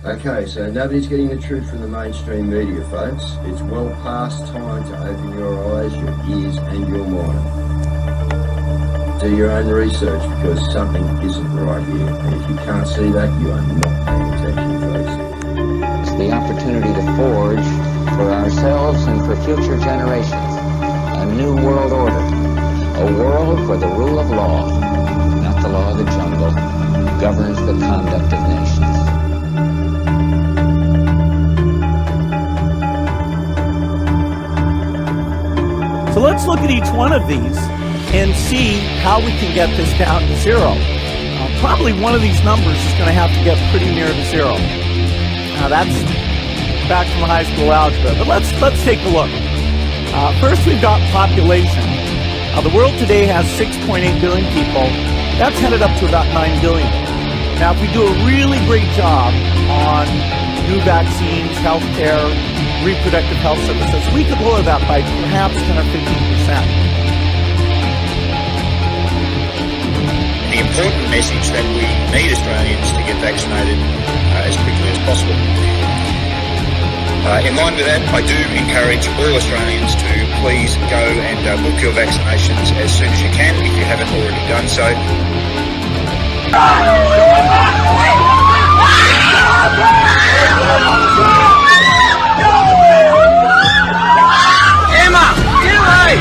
Okay, so nobody's getting the truth from the mainstream media, folks. It's well past time to open your eyes, your ears, and your mind. Do your own research because something isn't right here. And if you can't see that, you are not paying attention, folks. It's the opportunity to forge for ourselves and for future generations a new world order. A world where the rule of law, not the law of the jungle, governs the conduct of nations. So let's look at each one of these and see how we can get this down to zero. Probably one of these numbers is going to have to get pretty near to zero. Now that's back from high school algebra, but let's take a look. First, we've got population. The world today has 6.8 billion people. That's headed up to about 9 billion. Now, if we do a really great job on new vaccines, healthcare, reproductive health services, we could lower that by perhaps 10 or 15%. The important message that we need Australians to get vaccinated as quickly as possible. In line with that, I do encourage all Australians to please go and book your vaccinations as soon as you can if you haven't already done so. Emma, get away!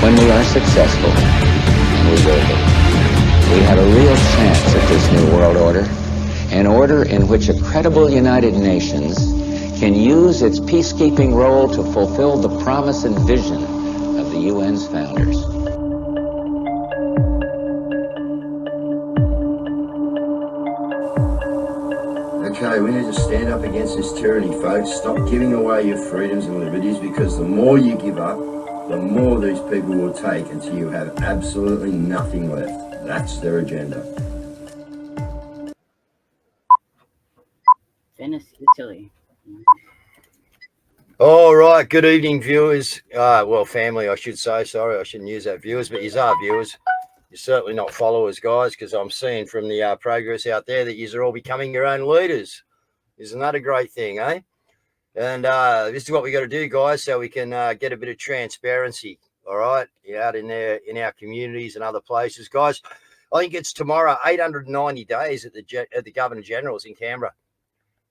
When we are successful, and we will be, we have a real chance at this new world order, an order in which a credible United Nations can use its peacekeeping role to fulfill the promise and vision of the UN's founders. Okay, we need to stand up against this tyranny, folks. Stop giving away your freedoms and liberties, because the more you give up, the more these people will take until you have absolutely nothing left. That's their agenda. Venice, Italy. All right, good evening, viewers. Well, family, I should say. Sorry, I shouldn't use that, viewers, but you are viewers. You're certainly not followers, guys, because I'm seeing from the progress out there that you're all becoming your own leaders. Isn't that a great thing, eh? And this is what we got to do, guys, so we can get a bit of transparency, all right, out in there in our communities and other places, guys. I think it's tomorrow, 890 days at the Governor General's in Canberra.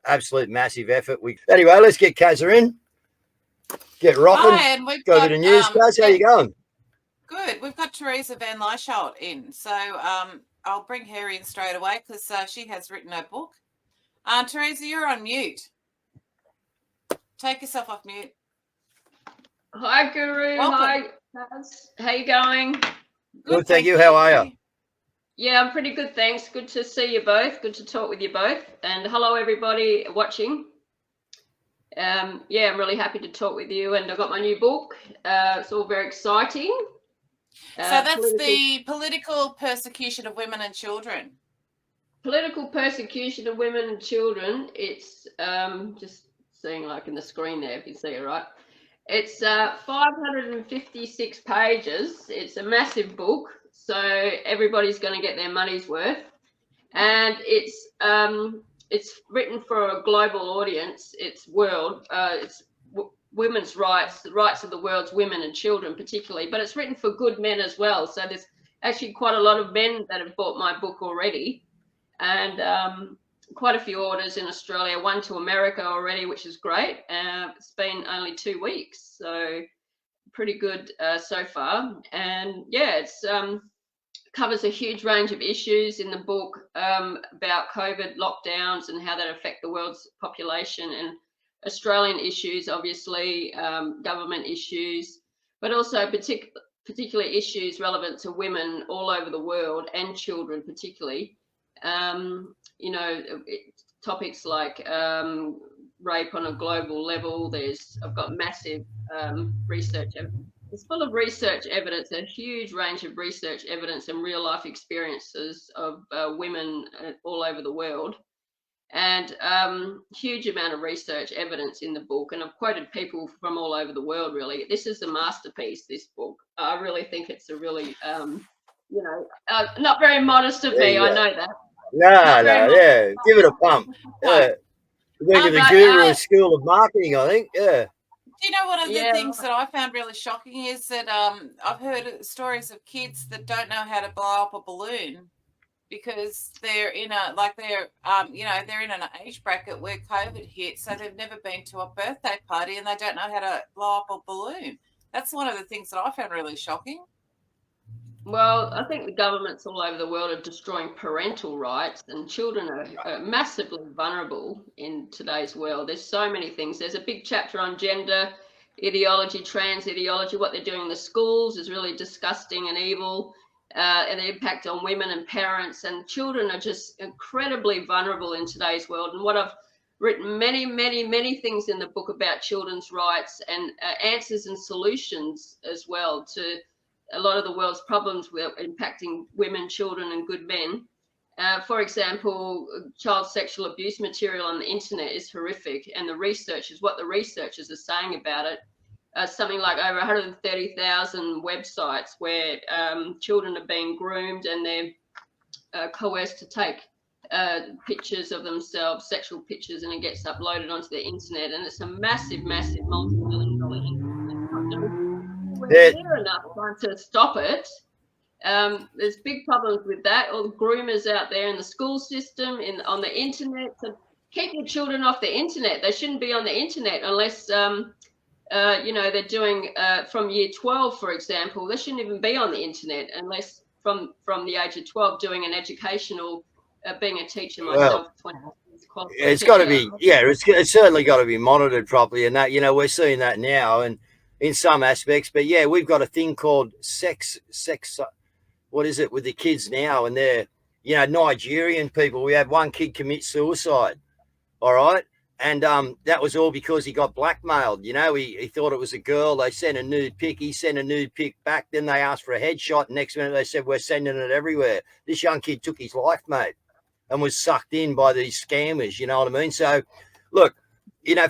Absolute massive effort. Anyway, let's get Caz in. Get rocking. Hi, and we've got got a bit of news, Caz. How you going? Good. We've got teresavanlieshout in, so I'll bring her in straight away because she has written her book. Teresa, you're on mute. Take yourself off mute. Hi, Guru. Welcome. Hi, Caz. How you going? Good, thank you. How are you? Yeah, I'm pretty good, thanks. Good to see you both. Good to talk with you both. And hello, everybody watching. Yeah, I'm really happy to talk with you. And I've got my new book. It's all very exciting. So that's the political persecution of women and children. Political persecution of women and children. It's just seeing like in the screen there, if you see it right. It's 556 pages. It's a massive book, so everybody's going to get their money's worth. And it's written for a global audience. It's women's rights, the rights of the world's women and children particularly, but it's written for good men as well. So there's actually quite a lot of men that have bought my book already, and quite a few orders in Australia, one to America already, which is great. It's been only 2 weeks, so pretty good so far. And yeah, it's covers a huge range of issues in the book about COVID lockdowns and how that affect the world's population, and Australian issues, obviously, government issues, but also particularly issues relevant to women all over the world and children particularly. You know, topics like rape on a global level. I've got massive research. It's full of research evidence, a huge range of research evidence and real life experiences of women all over the world. and huge amount of research evidence in the book. And I've quoted people from all over the world, really. This is a masterpiece, this book. I really think it's a really, not very modest of me, I know that. Yeah, give it a pump. Yeah. Went to the Guru School of Marketing, I think. Yeah. Do you know one of the things that I found really shocking is that I've heard stories of kids that don't know how to blow up a balloon because they're in they're in an age bracket where COVID hit, so they've never been to a birthday party and they don't know how to blow up a balloon. That's one of the things that I found really shocking. Well, I think the governments all over the world are destroying parental rights, and children are massively vulnerable in today's world. There's so many things. There's a big chapter on gender ideology, trans ideology. What they're doing in the schools is really disgusting and evil, and the impact on women and parents. And children are just incredibly vulnerable in today's world. And what I've written many things in the book about children's rights and answers and solutions as well to a lot of the world's problems with impacting women, children, and good men. For example, child sexual abuse material on the internet is horrific, and the researchers are saying about it. Something like over 130,000 websites where children are being groomed and they're coerced to take pictures of themselves, sexual pictures, and it gets uploaded onto the internet. And it's a massive multi-million-dollar industry. We're near enough trying to stop it. There's big problems with that. All the groomers out there in the school system, on the internet. So keep your children off the internet. They shouldn't be on the internet unless, they're doing from year 12, for example. They shouldn't even be on the internet unless from the age of 12 doing an educational, being a teacher myself. It's got to be, it's certainly got to be monitored properly. And that, we're seeing that now. And in some aspects, but we've got a thing called sex, what is it with the kids now? And they're, Nigerian people. We had one kid commit suicide. All right. And that was all because he got blackmailed. He thought it was a girl. They sent a nude pic. He sent a nude pic back. Then they asked for a headshot. Next minute they said, we're sending it everywhere. This young kid took his life, mate, and was sucked in by these scammers. You know what I mean? So look,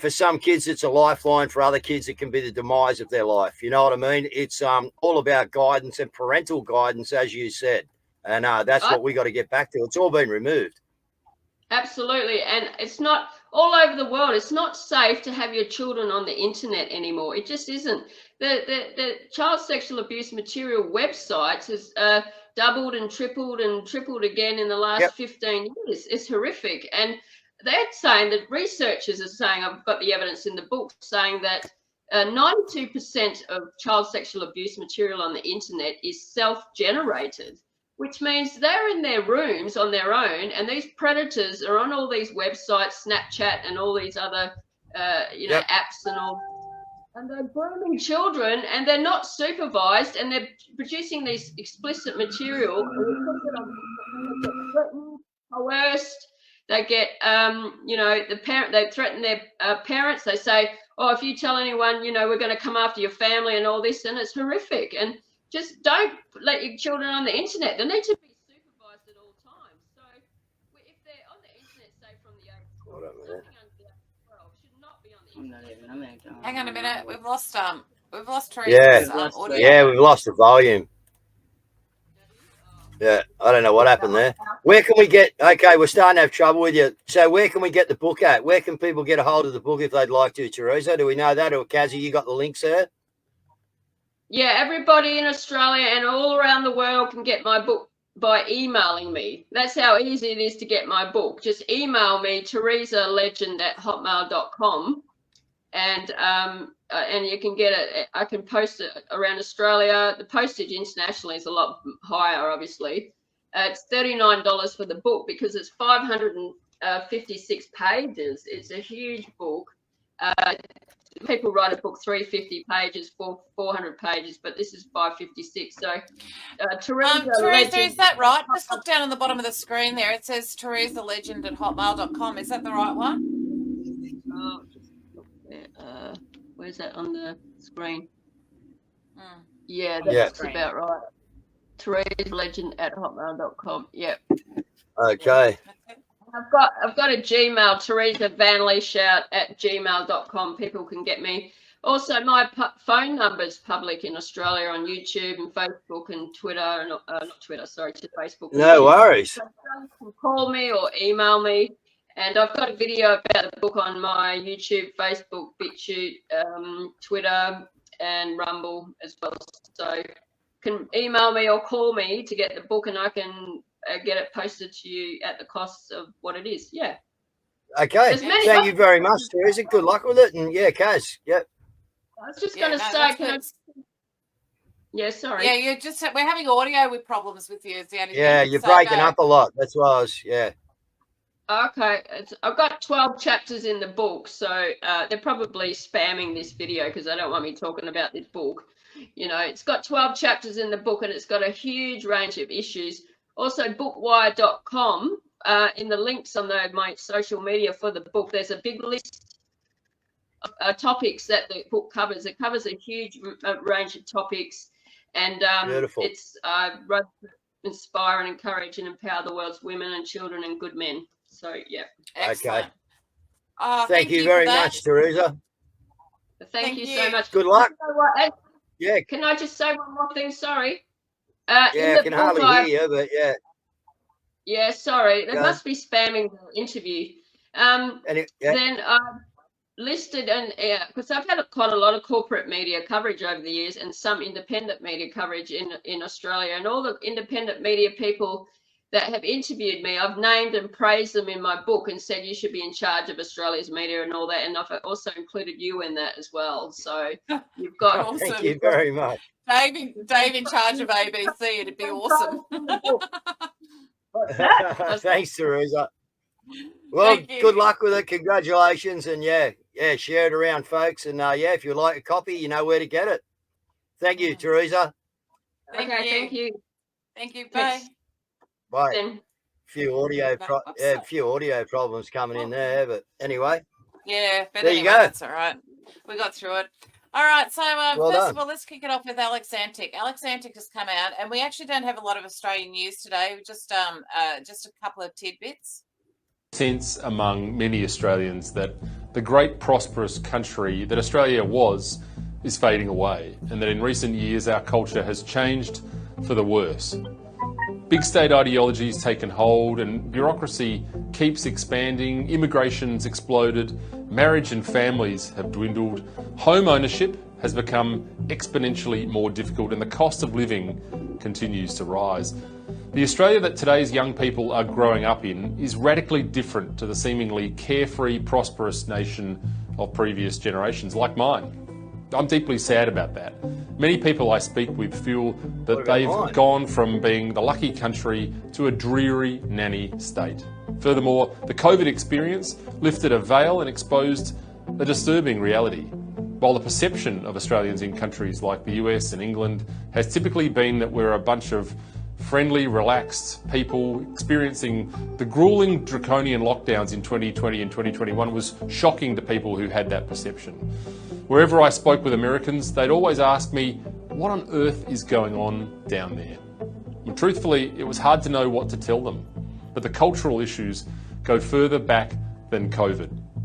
for some kids, it's a lifeline. For other kids, it can be the demise of their life. You know what I mean? It's all about guidance and parental guidance, as you said. And that's what we got to get back to. It's all been removed. Absolutely. And it's not all over the world. It's not safe to have your children on the internet anymore. It just isn't. The child sexual abuse material websites has doubled and tripled again in the last 15 years. It's horrific. And they're saying that researchers are saying, I've got the evidence in the book saying that 92% of child sexual abuse material on the internet is self-generated, which means they're in their rooms on their own, and these predators are on all these websites, Snapchat and all these other apps and all, and they're grooming children, and they're not supervised, and they're producing these explicit material, and they get threatened, coerced. They get, they threaten their parents. They say, oh, if you tell anyone, we're going to come after your family and all this. And it's horrific. And just don't let your children on the internet. They need to be supervised at all times. So if they're on the internet, say from the age of 12, nothing under the age of 12 should not be on the internet. Hang on a minute. We've lost Teresa's audio. Yeah, we've lost the volume. Yeah, I don't know what happened there. Where can we get, we're starting to have trouble with you. So where can we get the book at? Where can people get a hold of the book if they'd like to, Teresa? Do we know that? Or Cazzy, you got the links there? Yeah, everybody in Australia and all around the world can get my book by emailing me. That's how easy it is to get my book. Just email me, teresalegend@hotmail.com. And you can get it. I can post it around Australia. The postage internationally is a lot higher, obviously. It's $39 for the book because it's 556 pages. It's a huge book. People write a book 350 pages, 400 pages, but this is 556. So, Teresa, is that right? Just look down on the bottom of the screen there. It says teresalegend@hotmail.com. Is that the right one? Where's that on the screen? Yeah, that's about right. teresalegend@hotmail.com. Yep. Okay. I've got a Gmail, teresavanlieshout@gmail.com. People can get me. Also, my phone number's public in Australia on YouTube and Facebook and Twitter, and not Twitter, sorry, to Facebook. No worries. So you can call me or email me. And I've got a video about the book on my YouTube, Facebook, BitChute, Twitter, and Rumble as well. So you can email me or call me to get the book, and I can get it posted to you at the cost of what it is. Yeah. Okay. Thank you very much, Teresa. Good luck with it. And yeah, Caz. Yep. I was just going to say, yeah, sorry. Yeah, we're having audio with problems with you. Is the only thing. Yeah, you're breaking up a lot. That's why I was, yeah. Okay, I've got 12 chapters in the book, so they're probably spamming this video because they don't want me talking about this book. You know, it's got 12 chapters in the book, and it's got a huge range of issues. Also, bookwire.com, in the links on my social media for the book, there's a big list of topics that the book covers. It covers a huge range of topics, and it's to inspire and encourage and empower the world's women and children and good men. So, yeah. Excellent. Okay. Thank you very much, Teresa. Thank you so much. Good luck. Yeah. Can I just say one more thing? Sorry. Yeah, I can hardly hear you, but yeah. Yeah, sorry. They must be spamming the interview. Then listed, and because I've had quite a lot of corporate media coverage over the years and some independent media coverage in Australia, and all the independent media people that have interviewed me, I've named and praised them in my book and said you should be in charge of Australia's media and all that, and I've also included you in that as well. So you've got awesome. Thank you very much. Dave in charge of ABC, it'd be awesome. Thanks, Teresa. Well, good luck with it. Congratulations, and yeah, share it around, folks. And if you like a copy, you know where to get it. Thank you, Teresa. Thank you. Thank you. Bye. Bye. Few audio problems coming in there, but anyway. Yeah, but there anyway, you go. That's all right. We got through it. All right, so first of all, let's kick it off with Alex Antic. Alex Antic has come out, and we actually don't have a lot of Australian news today. Just a couple of tidbits. Sense among many Australians that the great prosperous country that Australia was is fading away, and that in recent years our culture has changed for the worse. Big state ideology has taken hold, and bureaucracy keeps expanding, immigration's exploded, marriage and families have dwindled, home ownership has become exponentially more difficult, and the cost of living continues to rise. The Australia that today's young people are growing up in is radically different to the seemingly carefree, prosperous nation of previous generations, like mine. I'm deeply sad about that. Many people I speak with feel that they've gone from being the lucky country to a dreary nanny state. Furthermore, the COVID experience lifted a veil and exposed a disturbing reality. While the perception of Australians in countries like the US and England has typically been that we're a bunch of friendly, relaxed people, experiencing the grueling draconian lockdowns in 2020 and 2021 was shocking to people who had that perception. Wherever I spoke with Americans, they'd always ask me, what on earth is going on down there? And truthfully, it was hard to know what to tell them. But the cultural issues go further back than COVID.